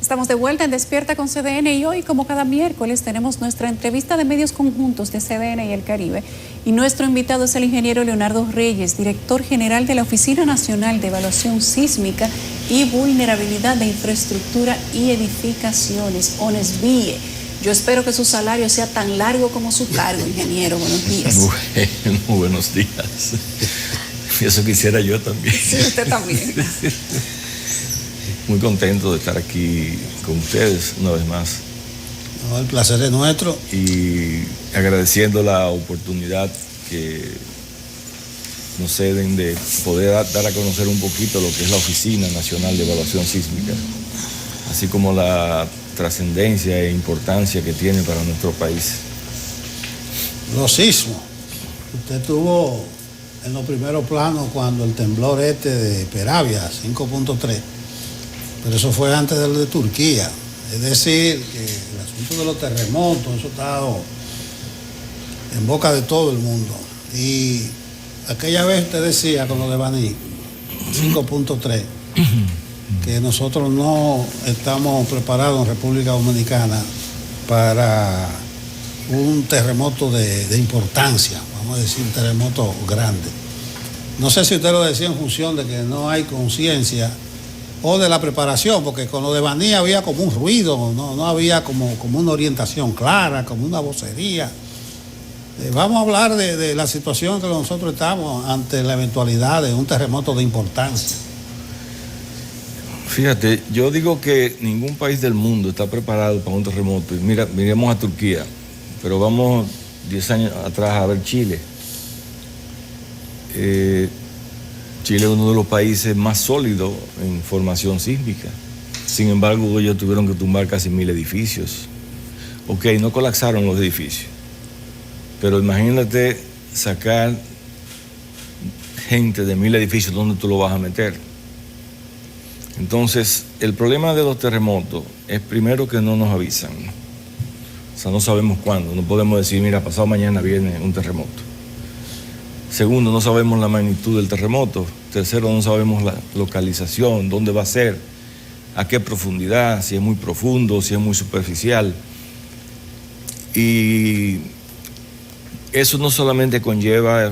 Estamos de vuelta en Despierta con CDN y hoy, como cada miércoles, tenemos nuestra entrevista de medios conjuntos de CDN y el Caribe. Y nuestro invitado es el ingeniero Leonardo Reyes, director general de la Oficina Nacional de Evaluación Sísmica y Vulnerabilidad de Infraestructura y Edificaciones, ONESVIE. Yo espero que su salario sea tan largo como su cargo, ingeniero. Buenos días. Bueno, buenos días. Eso quisiera yo también. Sí, usted también. Muy contento de estar aquí con ustedes una vez más. No, el placer es nuestro. Y agradeciendo la oportunidad que nos ceden de poder dar a conocer un poquito lo que es la Oficina Nacional de Evaluación Sísmica, así como la trascendencia e importancia que tiene para nuestro país. Los sismos. Usted tuvo en los primeros planos cuando el temblor de Peravia, 5.3, pero eso fue antes del de Turquía. Es decir, que el asunto de los terremotos, eso está en boca de todo el mundo. Y aquella vez usted decía con lo de Baní, 5.3, que nosotros no estamos preparados en República Dominicana para un terremoto de importancia, vamos a decir un terremoto grande. No sé si usted lo decía en función de que no hay conciencia o de la preparación, porque con lo de Baní había como un ruido, no había como una orientación clara, como una vocería. Vamos a hablar de la situación en que nosotros estamos ante la eventualidad de un terremoto de importancia. Fíjate, yo digo que ningún país del mundo está preparado para un terremoto. Miremos a Turquía, pero vamos 10 años atrás a ver Chile. Chile es uno de los países más sólidos en formación sísmica. Sin embargo, ellos tuvieron que tumbar casi 1000 edificios. Ok, no colapsaron los edificios, pero imagínate sacar gente de 1000 edificios, ¿dónde tú lo vas a meter? Entonces, el problema de los terremotos es primero que no nos avisan. O sea, no sabemos cuándo. No podemos decir, mira, pasado mañana viene un terremoto. Segundo, no sabemos la magnitud del terremoto. Tercero, no sabemos la localización, dónde va a ser, a qué profundidad, si es muy profundo, si es muy superficial. Y eso no solamente conlleva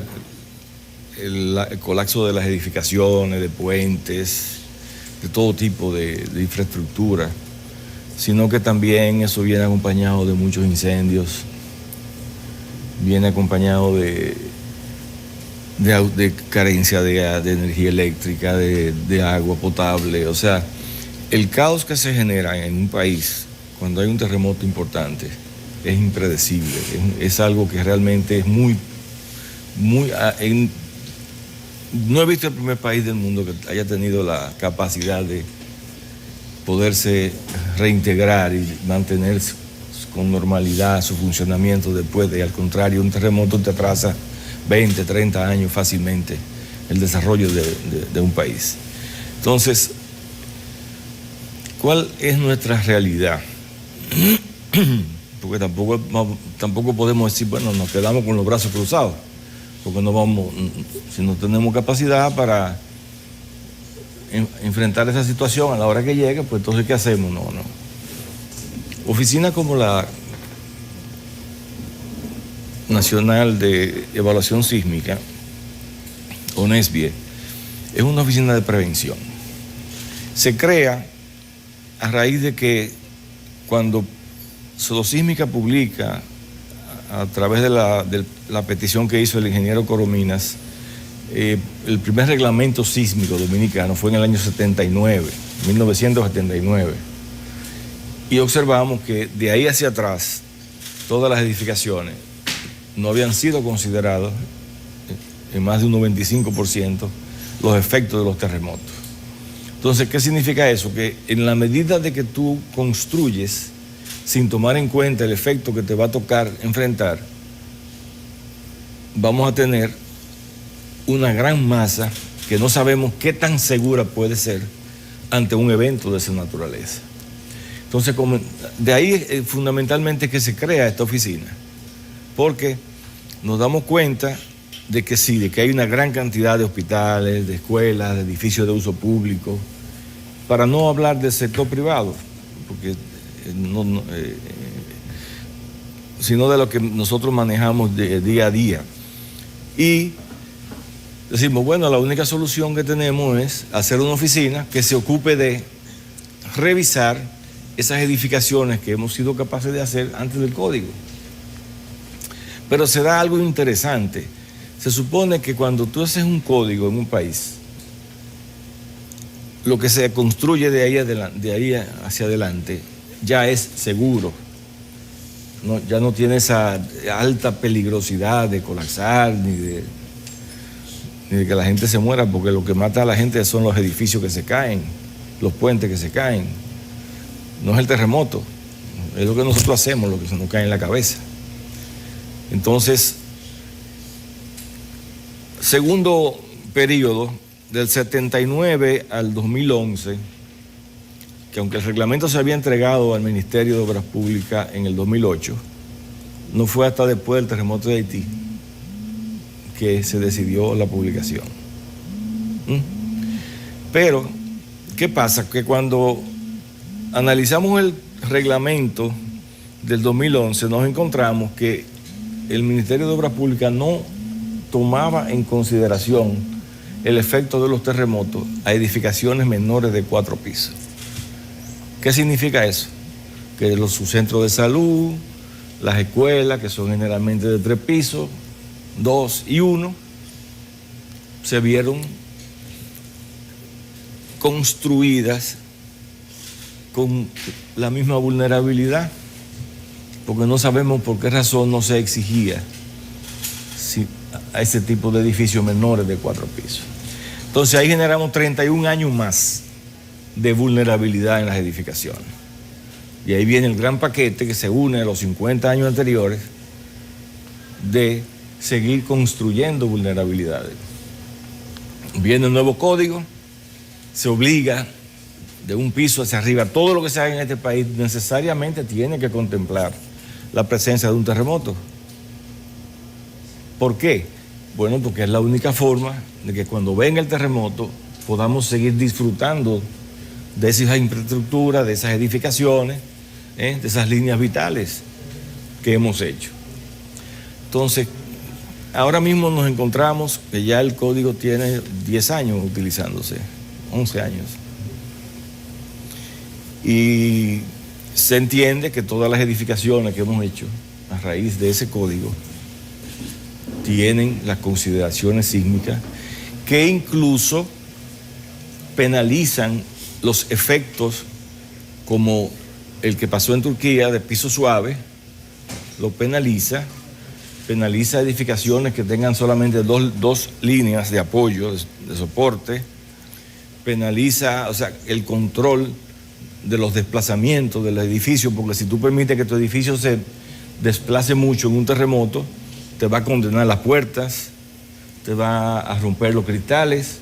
el colapso de las edificaciones, de puentes, de todo tipo de infraestructura, sino que también eso viene acompañado de muchos incendios, viene acompañado de carencia de energía eléctrica, de agua potable. O sea, el caos que se genera en un país cuando hay un terremoto importante es impredecible, es algo que realmente es muy... No he visto el primer país del mundo que haya tenido la capacidad de poderse reintegrar y mantener con normalidad su funcionamiento después de, al contrario, un terremoto te atrasa 20, 30 años fácilmente el desarrollo de un país. Entonces, ¿cuál es nuestra realidad? Porque tampoco podemos decir, bueno, nos quedamos con los brazos cruzados, porque no vamos, si no tenemos capacidad para enfrentar esa situación a la hora que llegue, pues entonces ¿qué hacemos? No. Oficinas como la Nacional de Evaluación Sísmica, ONESVIE, es una oficina de prevención. Se crea a raíz de que cuando Sodosísmica publica, a través de la petición que hizo el ingeniero Corominas, el primer reglamento sísmico dominicano fue en el año 1979. Y observamos que de ahí hacia atrás, todas las edificaciones no habían sido considerados en más de un 95% los efectos de los terremotos. Entonces, ¿qué significa eso? Que en la medida de que tú construyes sin tomar en cuenta el efecto que te va a tocar enfrentar, vamos a tener una gran masa que no sabemos qué tan segura puede ser ante un evento de esa naturaleza. Entonces, de ahí fundamentalmente que se crea esta oficina, porque nos damos cuenta de que sí, de que hay una gran cantidad de hospitales, de escuelas, de edificios de uso público, para no hablar del sector privado, porque sino de lo que nosotros manejamos día a día. Y decimos, bueno, la única solución que tenemos es hacer una oficina que se ocupe de revisar esas edificaciones que hemos sido capaces de hacer antes del código. Pero se da algo interesante. Se supone que cuando tú haces un código en un país, lo que se construye de ahí hacia adelante ya es seguro. No, ya no tiene esa alta peligrosidad de colapsar ni de que la gente se muera, porque lo que mata a la gente son los edificios que se caen, los puentes que se caen. No es el terremoto, es lo que nosotros hacemos, lo que se nos cae en la cabeza. Entonces, segundo periodo, del 79 al 2011, que aunque el reglamento se había entregado al Ministerio de Obras Públicas en el 2008, no fue hasta después del terremoto de Haití que se decidió la publicación. Pero, ¿qué pasa? Que cuando analizamos el reglamento del 2011, nos encontramos que el Ministerio de Obras Públicas no tomaba en consideración el efecto de los terremotos a edificaciones menores de 4 pisos. ¿Qué significa eso? Que sus centros de salud, las escuelas, que son generalmente de 3 pisos, 2 y 1, se vieron construidas con la misma vulnerabilidad, porque no sabemos por qué razón no se exigía a ese tipo de edificios menores de 4 pisos. Entonces ahí generamos 31 años más de vulnerabilidad en las edificaciones. Y ahí viene el gran paquete que se une a los 50 años anteriores de seguir construyendo vulnerabilidades. Viene el nuevo código, se obliga de un piso hacia arriba. Todo lo que se haga en este país necesariamente tiene que contemplar la presencia de un terremoto. ¿Por qué? Bueno, porque es la única forma de que cuando venga el terremoto podamos seguir disfrutando de esas infraestructuras, de esas edificaciones, de esas líneas vitales que hemos hecho. Entonces, ahora mismo nos encontramos que ya el código tiene 10 años utilizándose, 11 años. Y se entiende que todas las edificaciones que hemos hecho a raíz de ese código tienen las consideraciones sísmicas que incluso penalizan los efectos como el que pasó en Turquía de piso suave, lo penaliza edificaciones que tengan solamente dos líneas de apoyo, de soporte, penaliza, o sea, el control de los desplazamientos del edificio, porque si tú permites que tu edificio se desplace mucho en un terremoto, te va a condenar las puertas, te va a romper los cristales.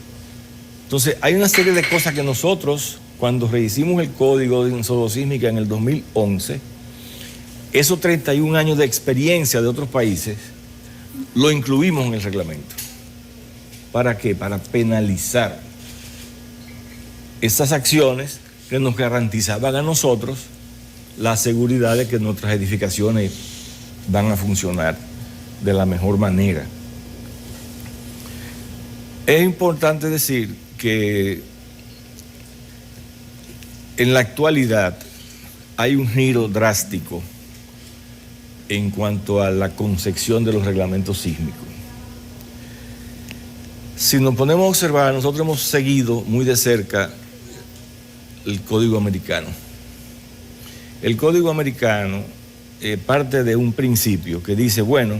Entonces, hay una serie de cosas que nosotros, cuando rehicimos el código de insolosísmica en el 2011, esos 31 años de experiencia de otros países, lo incluimos en el reglamento. ¿Para qué? Para penalizar esas acciones que nos garantizaban a nosotros la seguridad de que nuestras edificaciones van a funcionar de la mejor manera. Es importante decir que en la actualidad hay un giro drástico en cuanto a la concepción de los reglamentos sísmicos. Si nos ponemos a observar, nosotros hemos seguido muy de cerca el Código Americano. El Código Americano parte de un principio que dice, bueno,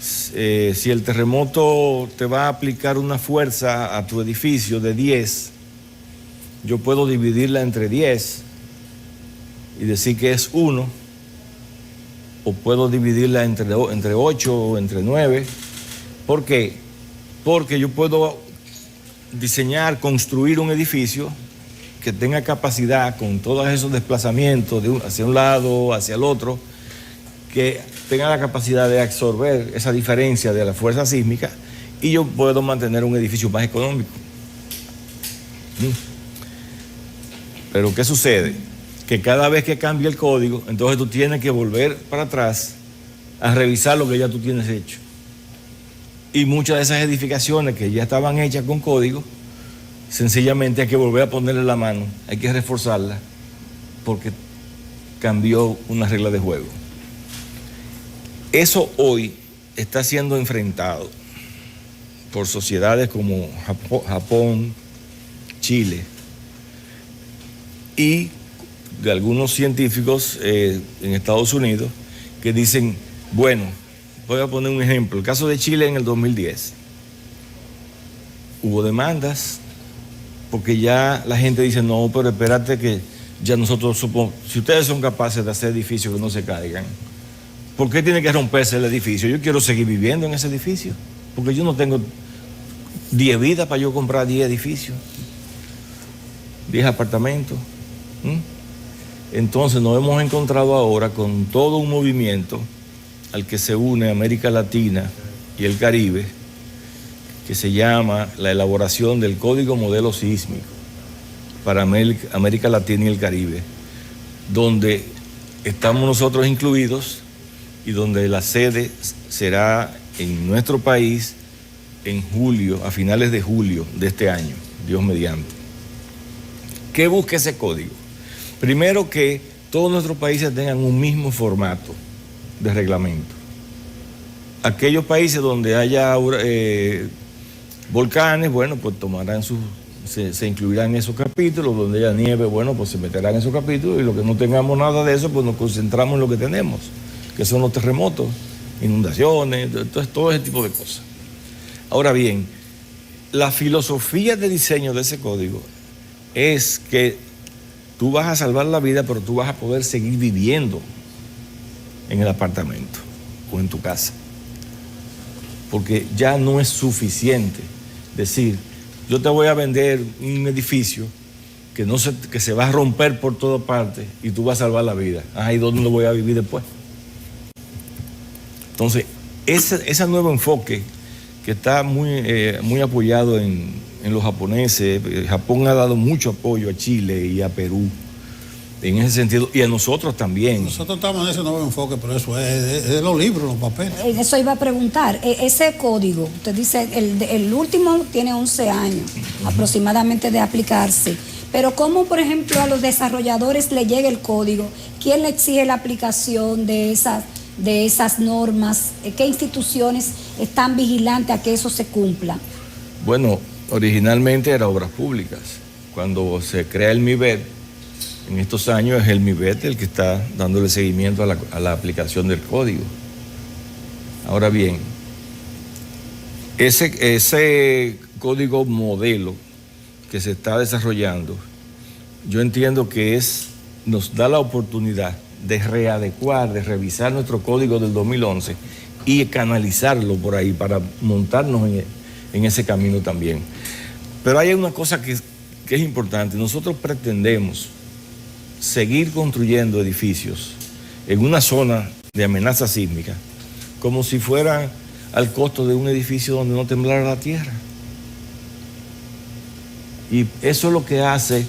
si el terremoto te va a aplicar una fuerza a tu edificio de 10, yo puedo dividirla entre 10 y decir que es 1, o puedo dividirla entre 8 o entre 9. ¿Por qué? Porque yo puedo diseñar, construir un edificio que tenga capacidad con todos esos desplazamientos hacia un lado, hacia el otro, que tenga la capacidad de absorber esa diferencia de la fuerza sísmica, y yo puedo mantener un edificio más económico. Pero ¿qué sucede? que cada vez que cambia el código, entonces tú tienes que volver para atrás a revisar lo que ya tú tienes hecho. Y muchas de esas edificaciones que ya estaban hechas con código, sencillamente hay que volver a ponerle la mano, hay que reforzarla, porque cambió una regla de juego. Eso hoy está siendo enfrentado por sociedades como Japón, Chile, y de algunos científicos en Estados Unidos que dicen, bueno, voy a poner un ejemplo, el caso de Chile en el 2010, hubo demandas porque ya la gente dice, no, pero espérate que ya nosotros supongamos, si ustedes son capaces de hacer edificios que no se caigan, ¿por qué tiene que romperse el edificio? Yo quiero seguir viviendo en ese edificio, porque yo no tengo 10 vidas para yo comprar 10 edificios, 10 apartamentos. Entonces nos hemos encontrado ahora con todo un movimiento al que se une América Latina y el Caribe, que se llama la elaboración del Código Modelo Sísmico para América Latina y el Caribe, donde estamos nosotros incluidos y donde la sede será en nuestro país en julio, a finales de julio de este año, Dios mediante. ¿Qué busca ese código? Primero, que todos nuestros países tengan un mismo formato de reglamento. Aquellos países donde haya volcanes, bueno, pues tomarán se incluirán en esos capítulos, donde haya nieve, bueno, pues se meterán en esos capítulos, y lo que no tengamos nada de eso, pues nos concentramos en lo que tenemos, que son los terremotos, inundaciones, entonces todo ese tipo de cosas. Ahora bien, la filosofía de diseño de ese código es que tú vas a salvar la vida, pero tú vas a poder seguir viviendo en el apartamento o en tu casa. Porque ya no es suficiente decir, yo te voy a vender un edificio que se va a romper por todas partes y tú vas a salvar la vida. ¿Y dónde lo voy a vivir después? Entonces, ese nuevo enfoque que está muy apoyado en los japoneses, Japón ha dado mucho apoyo a Chile y a Perú en ese sentido, y a nosotros también. Nosotros estamos en ese nuevo enfoque, pero eso es de los libros, los papeles. Eso iba a preguntar, ese código, usted dice, el último tiene 11 años aproximadamente de aplicarse, pero ¿cómo, por ejemplo, a los desarrolladores le llega el código? ¿Quién le exige la aplicación de esas normas? ¿Qué instituciones están vigilantes a que eso se cumpla? Bueno, originalmente era Obras Públicas. Cuando se crea el MIBET, en estos años es el MIBET el que está dándole seguimiento a la aplicación del código. Ahora bien, ese código modelo que se está desarrollando, yo entiendo que nos da la oportunidad de readecuar, de revisar nuestro código del 2011 y canalizarlo por ahí para montarnos en ese camino también. Pero hay una cosa que es importante. Nosotros pretendemos seguir construyendo edificios en una zona de amenaza sísmica como si fuera al costo de un edificio donde no temblara la tierra. Y eso es lo que hace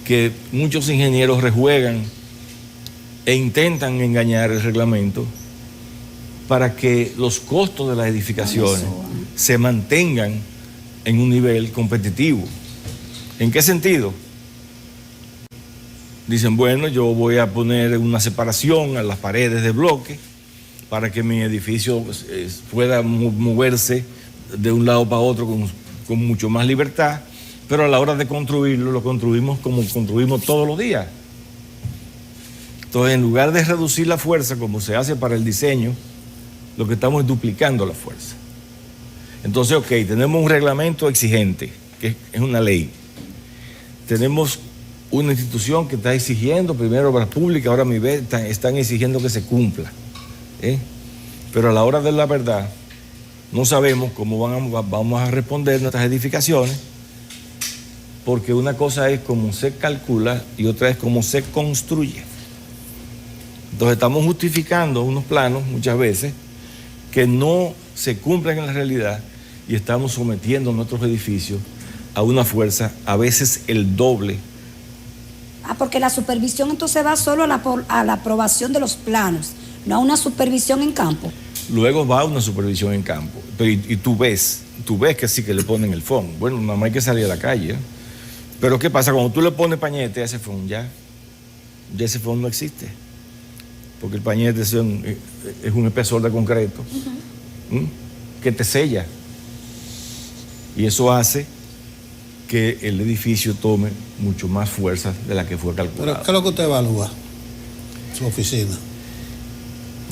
que muchos ingenieros rejuegan e intentan engañar el reglamento para que los costos de las edificaciones se mantengan en un nivel competitivo. ¿En qué sentido? Dicen, bueno, yo voy a poner una separación a las paredes de bloque para que mi edificio pueda moverse de un lado para otro con mucho más libertad, pero a la hora de construirlo, lo construimos como construimos todos los días. Entonces, en lugar de reducir la fuerza como se hace para el diseño, lo que estamos es duplicando la fuerza. Entonces, tenemos un reglamento exigente, que es una ley. Tenemos una institución que está exigiendo, primero Obras Públicas, ahora MIBET, están exigiendo que se cumpla. Pero a la hora de la verdad, no sabemos cómo vamos a responder nuestras edificaciones, porque una cosa es cómo se calcula y otra es cómo se construye. Entonces estamos justificando unos planos muchas veces que no se cumplen en la realidad y estamos sometiendo nuestros edificios a una fuerza a veces el doble Porque la supervisión entonces va solo a la aprobación de los planos, no a una supervisión en campo. Luego va una supervisión en campo. Pero, y tú ves que sí que le ponen el fondo. Bueno, nada más hay que salir a la calle. Pero ¿qué pasa? Cuando tú le pones pañete a ese fondo, ya ese fondo no existe. Porque el pañete es un espesor de concreto que te sella. Y eso hace que el edificio tome mucho más fuerza de la que fue calculado. ¿Pero qué es lo que usted evalúa? Su oficina.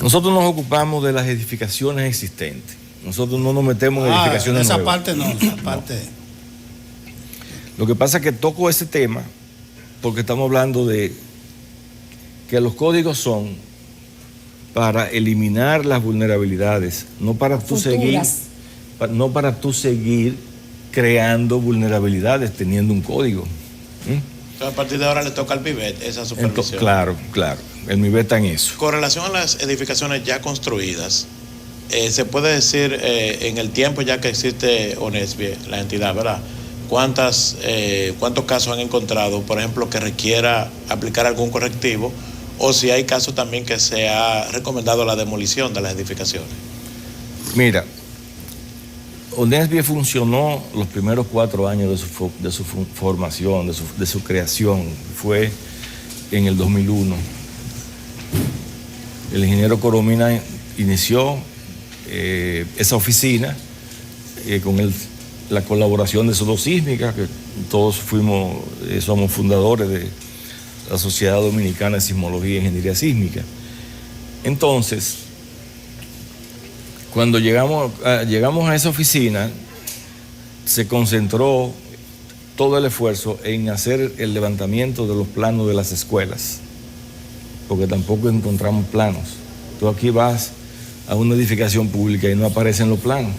Nosotros nos ocupamos de las edificaciones existentes. Nosotros no nos metemos en edificaciones esa nuevas. parte no, esa parte... Lo que pasa es que toco ese tema porque estamos hablando de que los códigos son para eliminar las vulnerabilidades, no para tú seguir creando vulnerabilidades teniendo un código. Entonces, a partir de ahora le toca al MIBET esa supervisión. Claro, el MIBET está en eso. Con relación a las edificaciones ya construidas, se puede decir en el tiempo ya que existe ONESBIE, la entidad, ¿verdad? ¿Cuántos casos han encontrado, por ejemplo, que requiera aplicar algún correctivo, o si hay casos también que se ha recomendado la demolición de las edificaciones? Mira, ONESBIE funcionó los primeros 4 años de su formación, de su creación. Fue en el 2001. El ingeniero Coromina inició esa oficina con la colaboración de Sodosísmica, que todos somos fundadores de la Sociedad Dominicana de Sismología e Ingeniería Sísmica. Entonces, cuando llegamos a esa oficina, se concentró todo el esfuerzo en hacer el levantamiento de los planos de las escuelas, porque tampoco encontramos planos. Tú aquí vas a una edificación pública y no aparecen los planos.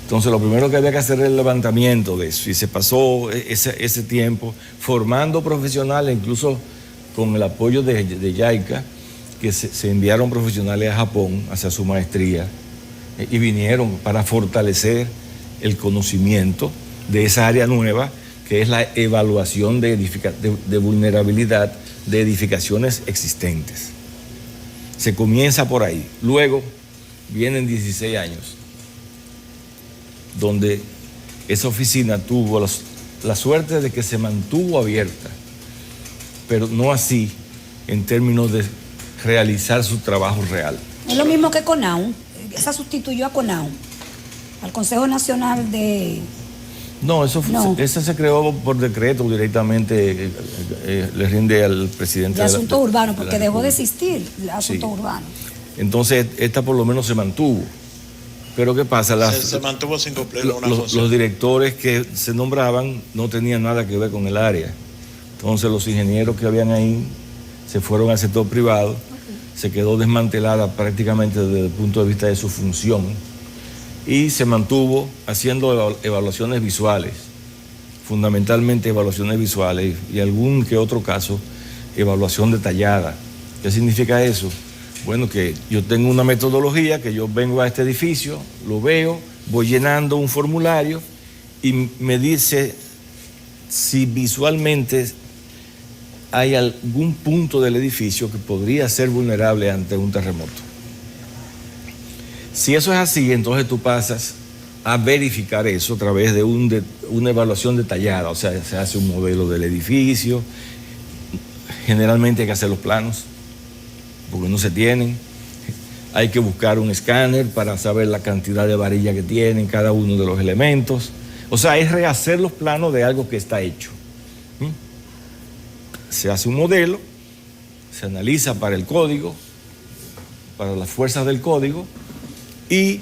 Entonces, lo primero que había que hacer era el levantamiento de eso, y se pasó ese tiempo formando profesionales, incluso con el apoyo de JICA, que se enviaron profesionales a Japón hacia su maestría y vinieron para fortalecer el conocimiento de esa área nueva, que es la evaluación de vulnerabilidad de edificaciones existentes. Se comienza por ahí. Luego vienen 16 años, donde esa oficina tuvo la suerte de que se mantuvo abierta, pero no así en términos de realizar su trabajo real. Es lo mismo que CONAU. Esa sustituyó a CONAU, al Consejo Nacional de... No, esa se creó por decreto directamente, le rinde al presidente de Asuntos Urbanos, porque de dejó de existir el Asuntos Urbanos. Entonces, esta por lo menos se mantuvo. Pero ¿qué pasa? Se mantuvo sin cumplir una función. Los directores que se nombraban no tenían nada que ver con el área. Entonces, los ingenieros que habían ahí se fueron al sector privado. Se quedó desmantelada prácticamente desde el punto de vista de su función y se mantuvo haciendo evaluaciones visuales, fundamentalmente evaluaciones visuales y algún que otro caso evaluación detallada. ¿Qué significa eso? Bueno, que yo tengo una metodología, que yo vengo a este edificio, lo veo, voy llenando un formulario y me dice si visualmente hay algún punto del edificio que podría ser vulnerable ante un terremoto. Si eso es así, entonces tú pasas a verificar eso a través de una evaluación detallada, o sea, se hace un modelo del edificio, generalmente hay que hacer los planos, porque no se tienen, hay que buscar un escáner para saber la cantidad de varilla que tienen cada uno de los elementos, o sea, es rehacer los planos de algo que está hecho. Se hace un modelo, se analiza para el código, para las fuerzas del código, y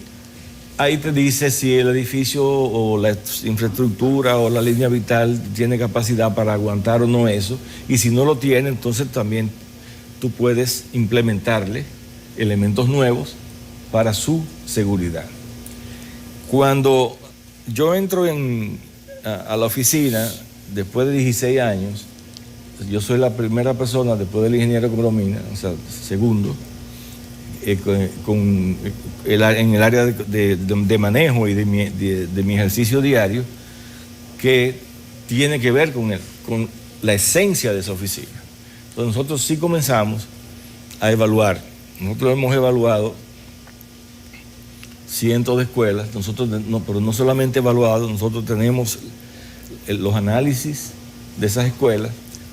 ahí te dice si el edificio o la infraestructura o la línea vital tiene capacidad para aguantar o no eso, y si no lo tiene, entonces también tú puedes implementarle elementos nuevos para su seguridad. Cuando yo entro a la oficina, después de 16 años, yo soy la primera persona después del ingeniero Coromina, o sea, segundo, en el área de manejo y de mi ejercicio diario, que tiene que ver con la esencia de esa oficina. Entonces nosotros sí comenzamos a evaluar. Nosotros hemos evaluado cientos de escuelas, pero no solamente evaluado, nosotros tenemos los análisis de esas escuelas,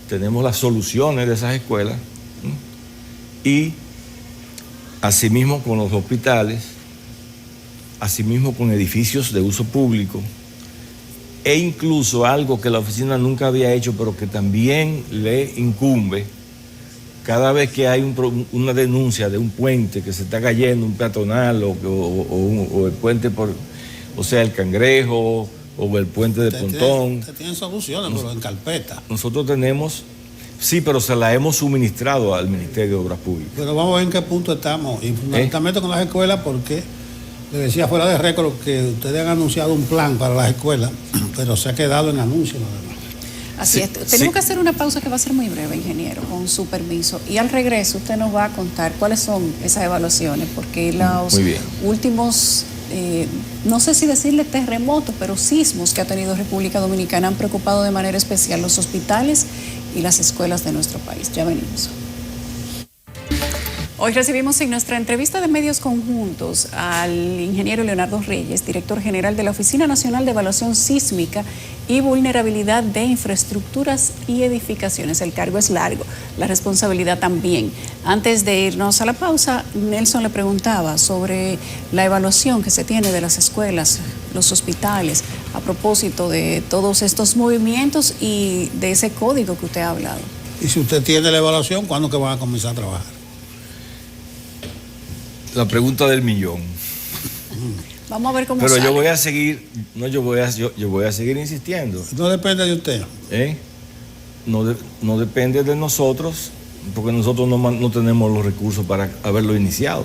tenemos las soluciones de esas escuelas, ¿no? Y asimismo con los hospitales, asimismo con edificios de uso público, e incluso algo que la oficina nunca había hecho, pero que también le incumbe, cada vez que hay una denuncia de un puente que se está cayendo, un peatonal o el puente o sea, el Cangrejo o el puente de Pontón. Te tienen soluciones, pero en carpeta. Nosotros tenemos, sí, pero se la hemos suministrado al Ministerio de Obras Públicas. Pero vamos a ver en qué punto estamos, y fundamentalmente con las escuelas, porque le decía fuera de récord que ustedes han anunciado un plan para las escuelas, pero se ha quedado en anuncios nada más. Así es. Tenemos que hacer una pausa que va a ser muy breve, ingeniero, con su permiso. Y al regreso usted nos va a contar cuáles son esas evaluaciones, porque los últimos, no sé si decirle terremotos, pero sismos que ha tenido República Dominicana han preocupado de manera especial los hospitales y las escuelas de nuestro país. Ya venimos. Hoy recibimos en nuestra entrevista de medios conjuntos al ingeniero Leonardo Reyes, director general de la Oficina Nacional de Evaluación Sísmica y Vulnerabilidad de Infraestructuras y Edificaciones. El cargo es largo, la responsabilidad también. Antes de irnos a la pausa, Nelson le preguntaba sobre la evaluación que se tiene de las escuelas, los hospitales, a propósito de todos estos movimientos y de ese código que usted ha hablado. Y si usted tiene la evaluación, ¿cuándo que van a comenzar a trabajar? La pregunta del millón. Vamos a ver cómo pero sale. yo voy a seguir, yo voy a seguir insistiendo. No depende de usted. No depende de nosotros, porque nosotros no tenemos los recursos para haberlo iniciado.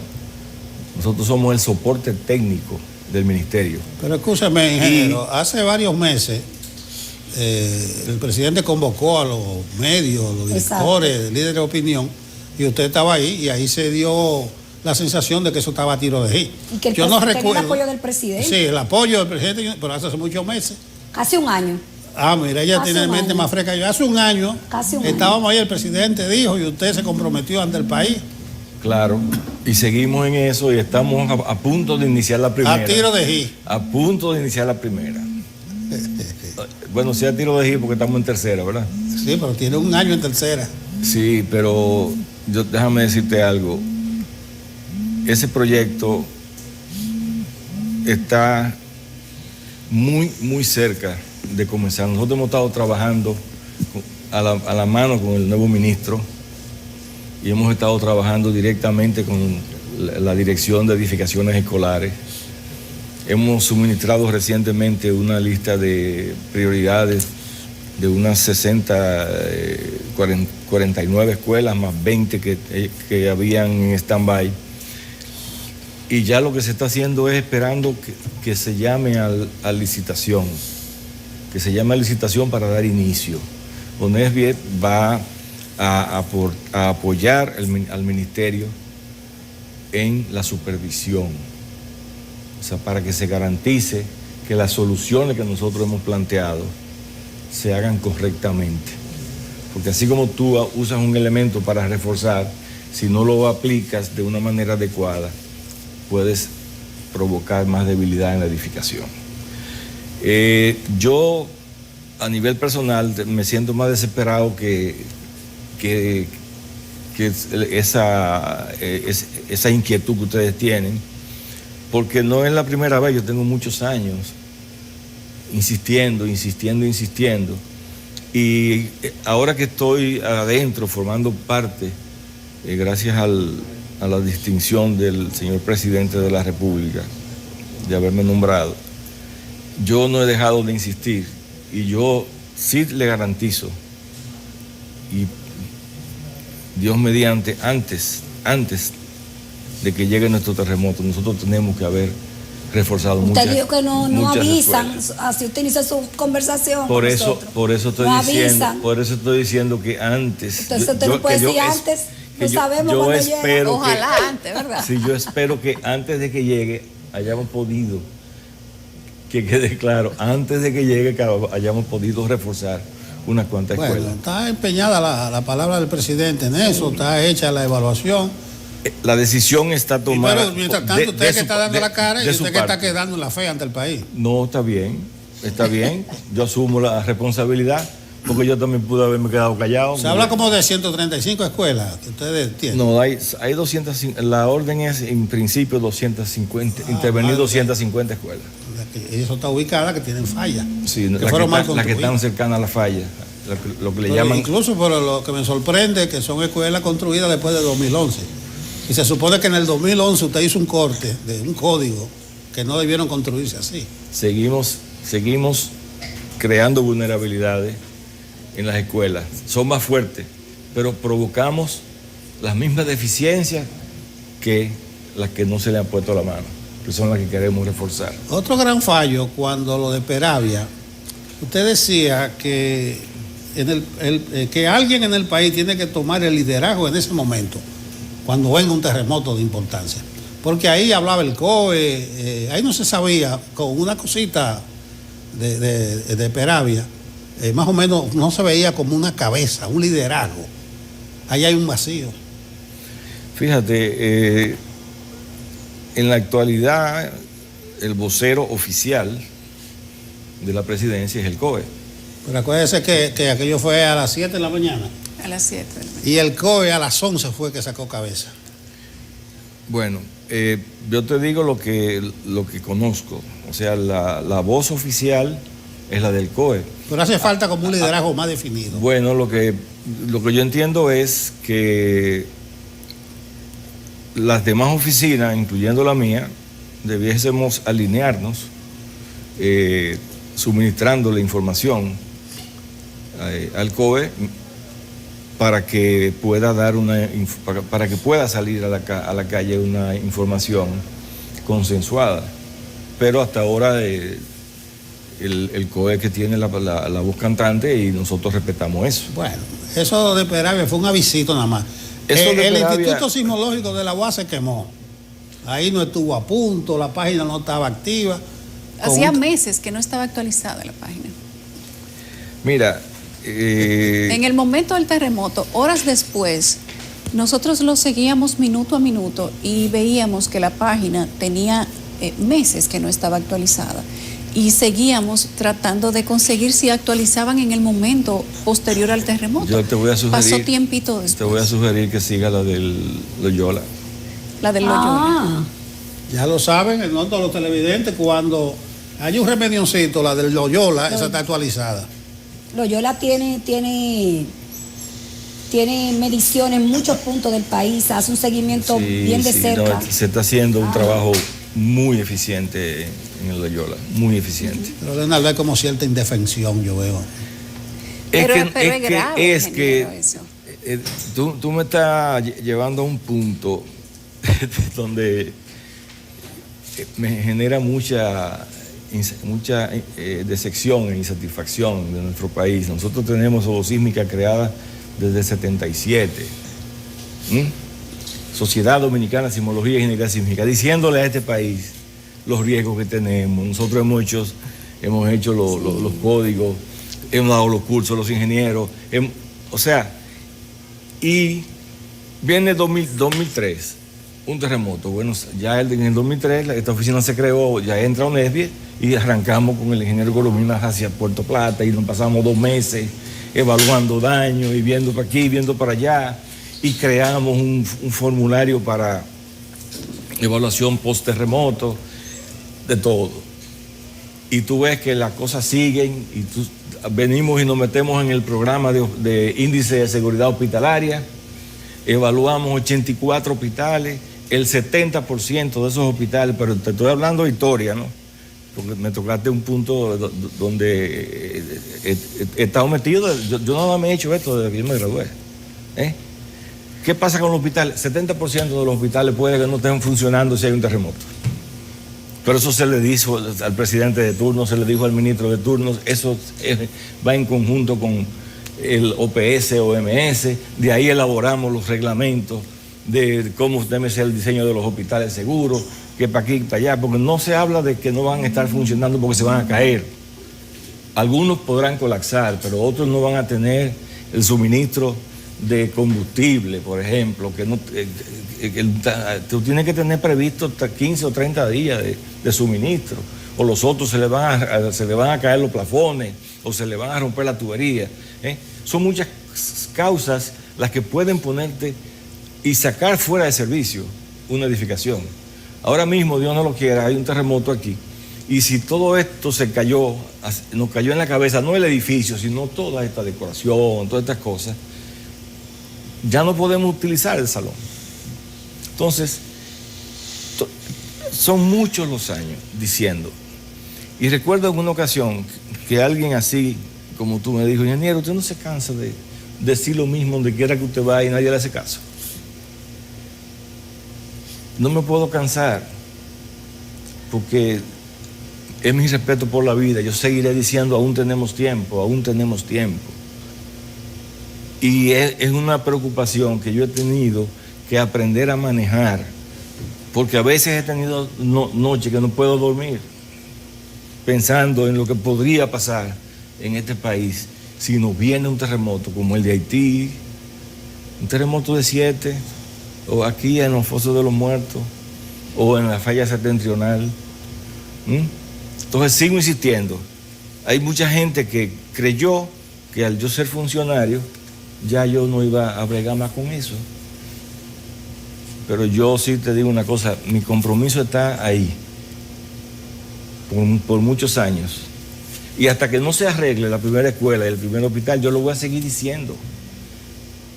Nosotros somos el soporte técnico del ministerio. Pero escúchame, ingeniero, hace varios meses el presidente convocó a los medios, los directores, líderes de opinión, y usted estaba ahí, y ahí se dio la sensación de que eso estaba a tiro de hit. Y que el Yo no recuerdo el apoyo del presidente. Sí, el apoyo del presidente, pero hace muchos meses. Casi un año. Ah, mira, ella tiene mente más fresca que yo. Hace un año estábamos ahí, el presidente dijo, y usted se comprometió ante el país. Claro, y seguimos en eso y estamos a punto de iniciar la primera. A tiro de hit. A punto de iniciar la primera. Bueno, sí, a tiro de hit porque estamos en tercera, ¿verdad? Sí, pero tiene un año en tercera. Sí, pero déjame decirte algo. Ese proyecto está muy, muy cerca de comenzar. Nosotros hemos estado trabajando a la mano con el nuevo ministro y hemos estado trabajando directamente con la Dirección de Edificaciones Escolares. Hemos suministrado recientemente una lista de prioridades de unas 49 escuelas más 20 que habían en stand-by. Y ya lo que se está haciendo es esperando que se llame a licitación, para dar inicio. ONESBIE va a apoyar al ministerio en la supervisión, o sea, para que se garantice que las soluciones que nosotros hemos planteado se hagan correctamente. Porque así como tú usas un elemento para reforzar, si no lo aplicas de una manera adecuada, puedes provocar más debilidad en la edificación. Yo, a nivel personal, me siento más desesperado que esa inquietud que ustedes tienen, porque no es la primera vez. Yo tengo muchos años insistiendo, y ahora que estoy adentro, formando parte, gracias a la distinción del señor presidente de la República de haberme nombrado, yo no he dejado de insistir, y yo sí le garantizo, y Dios mediante, antes de que llegue nuestro terremoto, nosotros tenemos que haber reforzado muchas. Usted dijo que no avisan, escuelas. así usted inicia su conversación. Por eso estoy diciendo que antes. Entonces usted no puede decir antes. No sabemos cuándo llega. Ojalá antes, ¿verdad? Sí, yo espero que antes de que llegue hayamos podido, que quede claro, antes de que llegue, que hayamos podido reforzar unas cuantas Bueno, escuelas. está empeñada la palabra del presidente en eso, está hecha la evaluación. La decisión está tomada. Pero mientras tanto, usted que está dando la cara y de usted su que está parte. quedando en la fe ante el país. No, está bien. Yo asumo la responsabilidad, porque yo también pude haberme quedado callado. Se habla como de 135 escuelas que ustedes tienen. No, hay 250, la orden es en principio 250, intervenir 250 escuelas. Y eso está ubicada que tienen fallas. Sí, que fueron mal las que construidas. están cercanas a la falla, lo que le Pero llaman... incluso, pero lo que me sorprende es que son escuelas construidas después de 2011. Y se supone que en el 2011 usted hizo un corte de un código que no debieron construirse así. Seguimos creando vulnerabilidades en las escuelas. Son más fuertes, pero provocamos las mismas deficiencias que las que no se le han puesto la mano, que son las que queremos reforzar. Otro gran fallo, cuando lo de Peravia, usted decía que, que alguien en el país tiene que tomar el liderazgo en ese momento, cuando venga un terremoto de importancia. Porque ahí hablaba el COE, ahí no se sabía, con una cosita de Peravia, más o menos no se veía como una cabeza, un liderazgo. Ahí hay un vacío. Fíjate, en la actualidad el vocero oficial de la presidencia es el COE. Pero acuérdese que aquello fue a las 7 de la mañana. A las 7 de la mañana. Y el COE a las 11 fue que sacó cabeza. Bueno, yo te digo lo que conozco. O sea, la voz oficial es la del COE. Pero hace falta como un liderazgo más definido. Bueno, lo que yo entiendo es que las demás oficinas, incluyendo la mía, debiésemos alinearnos suministrando la información al COE para que pueda dar para que pueda salir a la calle una información consensuada. Pero hasta ahora el COE que tiene la voz cantante y nosotros respetamos eso. Bueno, eso de Peravia fue un avisito nada más. El Instituto Sismológico de la UAS se quemó. Ahí no estuvo a punto, la página no estaba activa. Hacía meses que no estaba actualizada la página. Mira, en el momento del terremoto, horas después, nosotros lo seguíamos minuto a minuto y veíamos que la página tenía meses que no estaba actualizada. Y seguíamos tratando de conseguir si actualizaban en el momento posterior al terremoto. Yo te voy a sugerir. Pasó tiempito después. Te voy a sugerir que siga la del Loyola. La del Loyola. Ya lo saben, no todos los televidentes, cuando hay un remedioncito, la del Loyola, esa está actualizada. Loyola tiene mediciones en muchos puntos del país, hace un seguimiento bien de cerca. No, se está haciendo un trabajo muy eficiente en el Loyola, muy eficiente. Pero Leonardo, hay como cierta indefensión, yo veo. Pero es grave, eso. Tú me estás llevando a un punto donde me genera mucha decepción e insatisfacción de nuestro país. Nosotros tenemos Geosísmica creada desde el 77. Sociedad Dominicana de Sismología y Ingeniería Sísmica, diciéndole a este país los riesgos que tenemos. Nosotros hemos hecho los códigos, hemos dado los cursos a los ingenieros, y viene 2003, un terremoto. Bueno, ya en el 2003 esta oficina se creó, ya entra UNESBIE y arrancamos con el ingeniero Colominas hacia Puerto Plata y nos pasamos 2 meses evaluando daños y viendo para aquí, viendo para allá, y creamos un formulario para evaluación post-terremoto, de todo. Y tú ves que las cosas siguen y venimos y nos metemos en el programa de índice de seguridad hospitalaria, evaluamos 84 hospitales, el 70% de esos hospitales, pero te estoy hablando de historia, ¿no? Porque me tocaste un punto donde he estado metido, yo no me he hecho esto desde que yo me gradué. ¿Qué pasa con los hospitales? 70% de los hospitales puede que no estén funcionando si hay un terremoto. Pero eso se le dijo al presidente de turno, se le dijo al ministro de turno, eso va en conjunto con el OPS, OMS, de ahí elaboramos los reglamentos de cómo debe ser el diseño de los hospitales seguros, que para aquí, para allá, porque no se habla de que no van a estar funcionando porque se van a caer. Algunos podrán colapsar, pero otros no van a tener el suministro de combustible, por ejemplo, que no, tú tienes que tener previsto hasta 15 o 30 días de suministro, o los otros se le van a caer los plafones, o se le van a romper la tubería. Son muchas causas las que pueden ponerte y sacar fuera de servicio una edificación. Ahora mismo, Dios no lo quiera, hay un terremoto aquí, y si todo esto nos cayó en la cabeza, no el edificio, sino toda esta decoración, todas estas cosas, ya no podemos utilizar el salón. Entonces, son muchos los años diciendo, y recuerdo en una ocasión que alguien así como tú me dijo, ingeniero, usted no se cansa de decir lo mismo donde quiera que usted vaya y nadie le hace caso. No me puedo cansar, porque es mi respeto por la vida. Yo seguiré diciendo, aún tenemos tiempo, aún tenemos tiempo. Y es una preocupación que yo he tenido que aprender a manejar, porque a veces he tenido noches que no puedo dormir, pensando en lo que podría pasar en este país si nos viene un terremoto como el de Haití, un terremoto de 7, o aquí en los Fosos de los Muertos, o en la falla septentrional. Entonces sigo insistiendo. Hay mucha gente que creyó que al yo ser funcionario ya yo no iba a bregar más con eso. Pero yo sí te digo una cosa, mi compromiso está ahí por muchos años. Y hasta que no se arregle la primera escuela y el primer hospital, yo lo voy a seguir diciendo.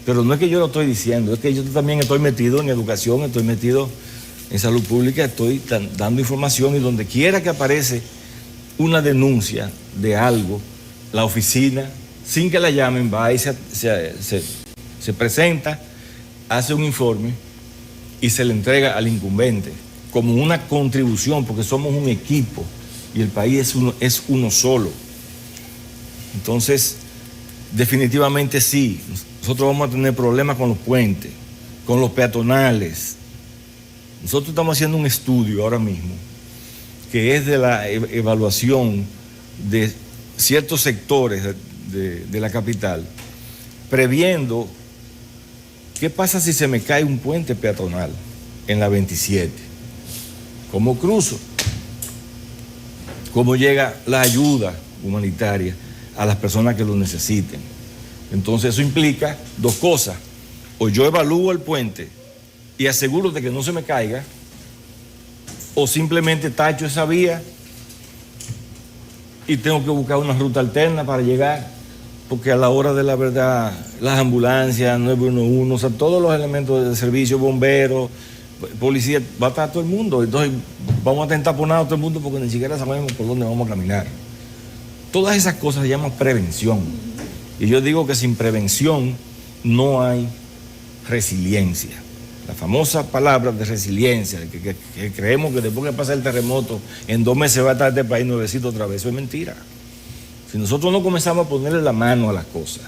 Pero no es que yo lo estoy diciendo, es que yo también estoy metido en educación, estoy metido en salud pública, estoy dando información, y donde quiera que aparece una denuncia de algo, la oficina, sin que la llamen, va y se presenta, hace un informe y se le entrega al incumbente como una contribución, porque somos un equipo y el país es uno solo. Entonces, definitivamente sí, nosotros vamos a tener problemas con los puentes, con los peatonales. Nosotros estamos haciendo un estudio ahora mismo que es de la evaluación de ciertos sectores de la capital, previendo qué pasa si se me cae un puente peatonal en la 27, cómo cruzo, cómo llega la ayuda humanitaria a las personas que lo necesiten. Entonces eso implica dos cosas: o yo evalúo el puente y aseguro de que no se me caiga, o simplemente tacho esa vía y tengo que buscar una ruta alterna para llegar, porque a la hora de la verdad las ambulancias, 911, o sea, todos los elementos de servicio, bomberos, policía, va a estar todo el mundo. Entonces vamos a tener taponado a todo el mundo porque ni siquiera sabemos por dónde vamos a caminar. Todas esas cosas se llaman prevención, y yo digo que sin prevención no hay resiliencia. La famosa palabra de resiliencia, que creemos que después que pasa el terremoto, en 2 meses va a estar este país nuevecito otra vez, eso es mentira. Si nosotros no comenzamos a ponerle la mano a las cosas,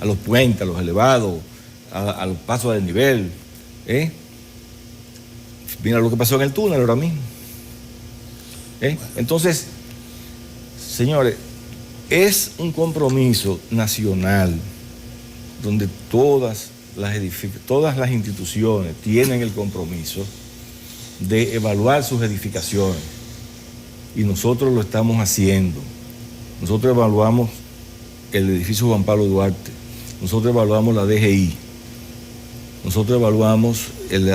a los puentes, a los elevados, a los pasos de nivel, mira lo que pasó en el túnel ahora mismo. Entonces, señores, es un compromiso nacional donde todas las instituciones tienen el compromiso de evaluar sus edificaciones, y nosotros lo estamos haciendo. Nosotros evaluamos el edificio Juan Pablo Duarte, nosotros evaluamos la DGI, nosotros evaluamos el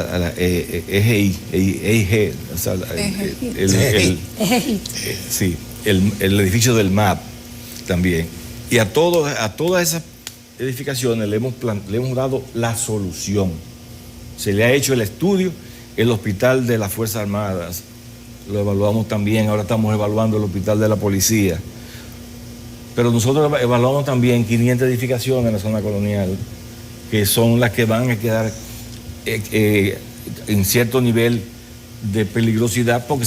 EGI, el edificio del MAP también. Y a todas esas edificaciones le hemos dado la solución. Se le ha hecho el estudio. El hospital de las Fuerzas Armadas lo evaluamos también, ahora estamos evaluando el hospital de la policía. Pero nosotros evaluamos también 500 edificaciones en la zona colonial, que son las que van a quedar en cierto nivel de peligrosidad, porque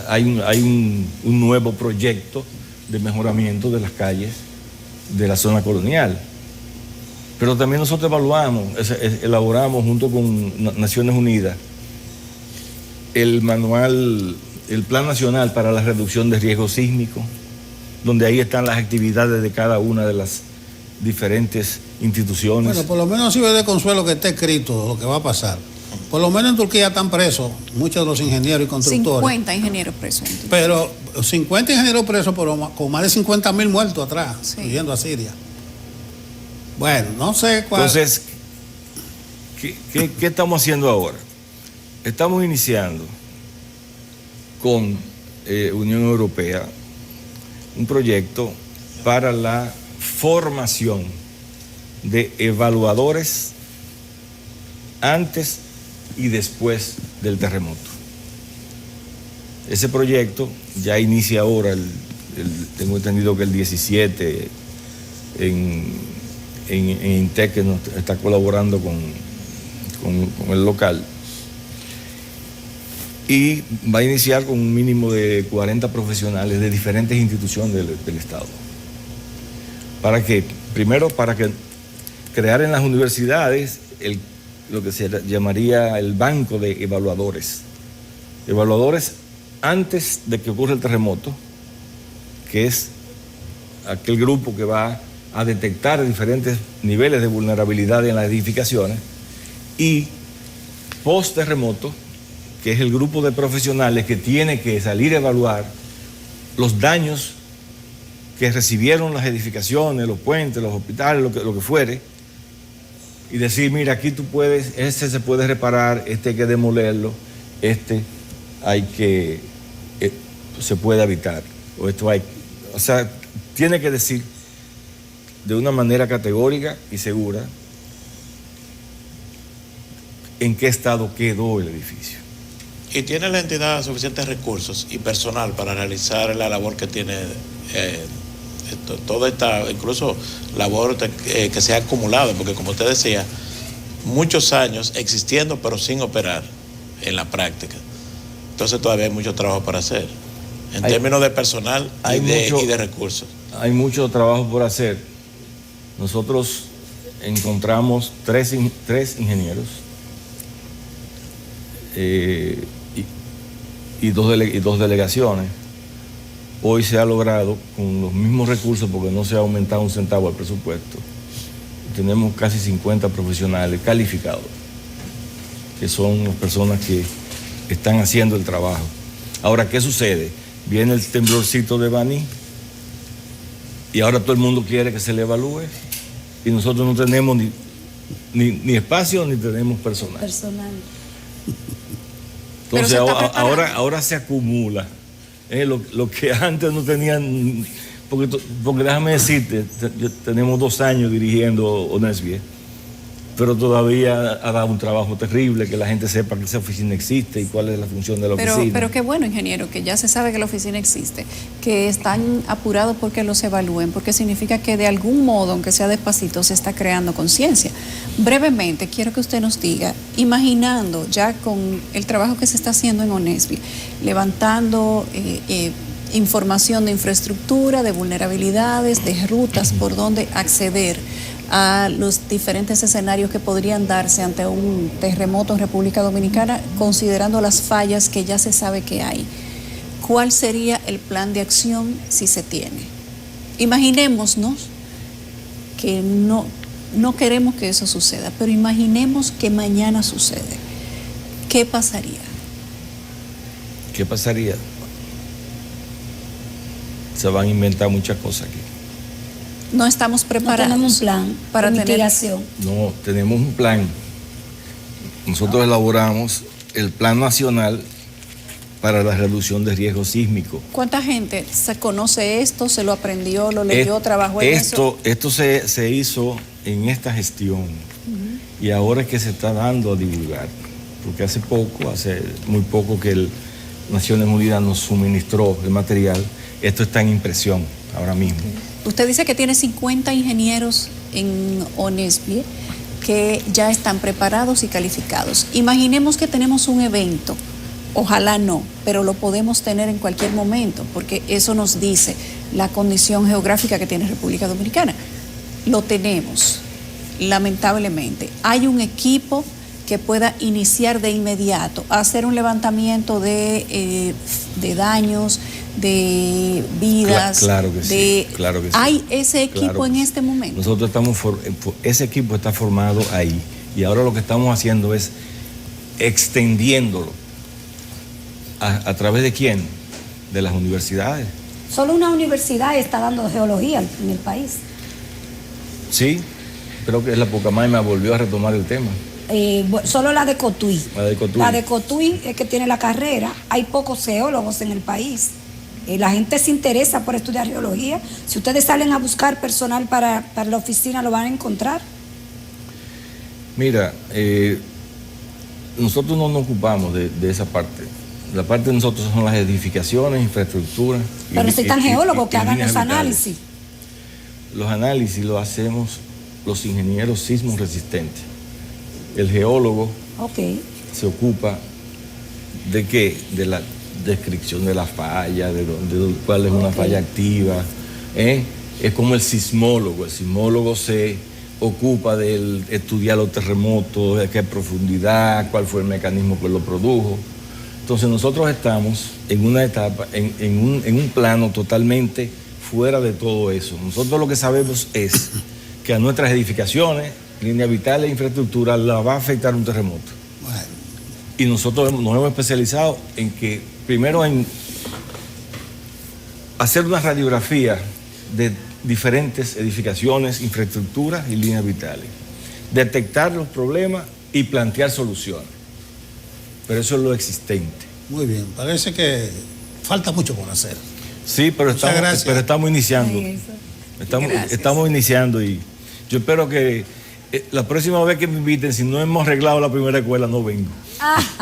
hay un nuevo proyecto de mejoramiento de las calles de la zona colonial. Pero también nosotros elaboramos junto con Naciones Unidas el Plan Nacional para la Reducción de Riesgo Sísmico, donde ahí están las actividades de cada una de las diferentes instituciones. Bueno, por lo menos sirve de consuelo que esté escrito lo que va a pasar. Por lo menos en Turquía están presos muchos de los ingenieros y constructores. 50 ingenieros presos. Pero 50 ingenieros presos, pero con más de 50.000 muertos atrás, Sí. huyendo a Siria. Bueno, no sé cuál. Entonces, ¿qué estamos haciendo ahora? Estamos iniciando con Unión Europea un proyecto para la formación de evaluadores antes y después del terremoto. Ese proyecto ya inicia ahora, tengo entendido que el 17 en INTEC, que nos está colaborando con el local, y va a iniciar con un mínimo de 40 profesionales de diferentes instituciones del Estado. ¿Para qué? Primero, para que crear en las universidades lo que se llamaría el banco de evaluadores. Evaluadores antes de que ocurra el terremoto, que es aquel grupo que va a detectar diferentes niveles de vulnerabilidad en las edificaciones, y post-terremoto, que es el grupo de profesionales que tiene que salir a evaluar los daños que recibieron las edificaciones, los puentes, los hospitales, lo que fuere, y decir, mira, aquí tú puedes, este se puede reparar, este hay que demolerlo, este se puede habitar, o sea, tiene que decir de una manera categórica y segura en qué estado quedó el edificio. ¿Y tiene la entidad suficientes recursos y personal para realizar la labor que tiene toda esta, incluso labor que se ha acumulado? Porque como usted decía, muchos años existiendo pero sin operar en la práctica. Entonces todavía hay mucho trabajo para hacer, en términos de personal y de recursos. Hay mucho trabajo por hacer. Nosotros encontramos tres ingenieros y dos delegaciones. Hoy se ha logrado con los mismos recursos, porque no se ha aumentado un centavo al presupuesto. Tenemos casi 50 profesionales calificados, que son las personas que están haciendo el trabajo. Ahora, ¿qué sucede? Viene el temblorcito de Baní y ahora todo el mundo quiere que se le evalúe y nosotros no tenemos ni espacio ni tenemos personal. Entonces ahora se acumula lo que antes no tenían, porque déjame decirte, tenemos 2 años dirigiendo ONESBIE, pero todavía ha dado un trabajo terrible que la gente sepa que esa oficina existe y cuál es la función de la oficina. Pero qué bueno, ingeniero, que ya se sabe que la oficina existe, que están apurados porque los evalúen, porque significa que de algún modo, aunque sea despacito, se está creando conciencia. Brevemente, quiero que usted nos diga, imaginando ya con el trabajo que se está haciendo en ONESBIE, levantando información de infraestructura, de vulnerabilidades, de rutas por donde acceder a los diferentes escenarios que podrían darse ante un terremoto en República Dominicana, considerando las fallas que ya se sabe que hay. ¿Cuál sería el plan de acción si se tiene? Imaginémonos que no queremos que eso suceda, pero imaginemos que mañana sucede. ¿Qué pasaría? ¿Qué pasaría? Se van a inventar muchas cosas aquí. No estamos preparados. No tenemos un plan para de tener mitigación. No, tenemos un plan. Nosotros elaboramos el Plan Nacional para la Reducción de Riesgo Sísmico. ¿Cuánta gente se conoce esto, se lo aprendió, lo leyó, trabajó en eso? Esto se hizo en esta gestión y ahora es que se está dando a divulgar, porque hace muy poco que Naciones Unidas nos suministró el material. Esto está en impresión ahora mismo. Usted dice que tiene 50 ingenieros en ONESBIE que ya están preparados y calificados. Imaginemos que tenemos un evento, ojalá no, pero lo podemos tener en cualquier momento, porque eso nos dice la condición geográfica que tiene República Dominicana. Lo tenemos, lamentablemente. Hay un equipo que pueda iniciar de inmediato a hacer un levantamiento de daños, de vidas. Claro que sí, claro que sí. ¿Hay ese equipo Claro que en sí. este momento? Nosotros ese equipo está formado ahí y ahora lo que estamos haciendo es extendiéndolo. ¿A través de quién? De las universidades. Solo una universidad está dando geología en el país. Sí, creo que es la Pucamaima volvió a retomar el tema. Solo la de Cotuí. La de Cotuí. La de Cotuí es que tiene la carrera. Hay pocos geólogos en el país. La gente se interesa por estudiar geología. Si ustedes salen a buscar personal para la oficina, lo van a encontrar. Mira, nosotros no nos ocupamos de esa parte. La parte de nosotros son las edificaciones, infraestructura. Pero necesitan geólogos que hagan líneas los vitales. análisis. Los análisis los hacemos los ingenieros sismo resistentes. El geólogo Ok. se ocupa de qué? De la descripción de la falla, de cuál es una falla activa. Es como el sismólogo. El sismólogo se ocupa de estudiar los terremotos, de qué profundidad, cuál fue el mecanismo que lo produjo. Entonces nosotros estamos en una etapa, en un plano totalmente fuera de todo eso. Nosotros lo que sabemos es que a nuestras edificaciones, líneas vitales e infraestructura, la va a afectar un terremoto. Bueno, Y nosotros nos hemos especializado en que, primero en hacer una radiografía de diferentes edificaciones, infraestructuras y líneas vitales. Detectar los problemas y plantear soluciones. Pero eso es lo existente. muy bien. Parece que falta mucho por hacer. Sí, pero Muchas gracias. estamos iniciando. Gracias. Estamos iniciando y yo espero que la próxima vez que me inviten, si no hemos arreglado la primera escuela, no vengo.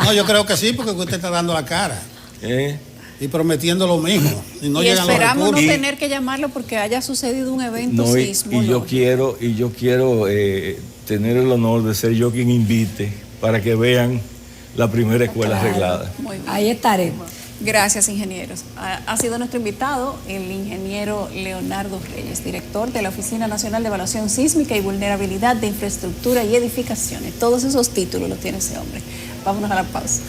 No, yo creo que sí, porque usted está dando la cara ¿Eh? y prometiendo lo mismo. Y no y llegan los esperamos no recursos. tener que llamarlo porque haya sucedido un evento No, sismo. y yo quiero tener el honor de ser yo quien invite para que vean la primera escuela arreglada. Muy bien. Ahí estaremos. Gracias, ingenieros. Ha sido nuestro invitado el ingeniero Leonardo Reyes, director de la Oficina Nacional de Evaluación Sísmica y Vulnerabilidad de Infraestructura y Edificaciones. Todos esos títulos los tiene ese hombre. Vámonos a la pausa.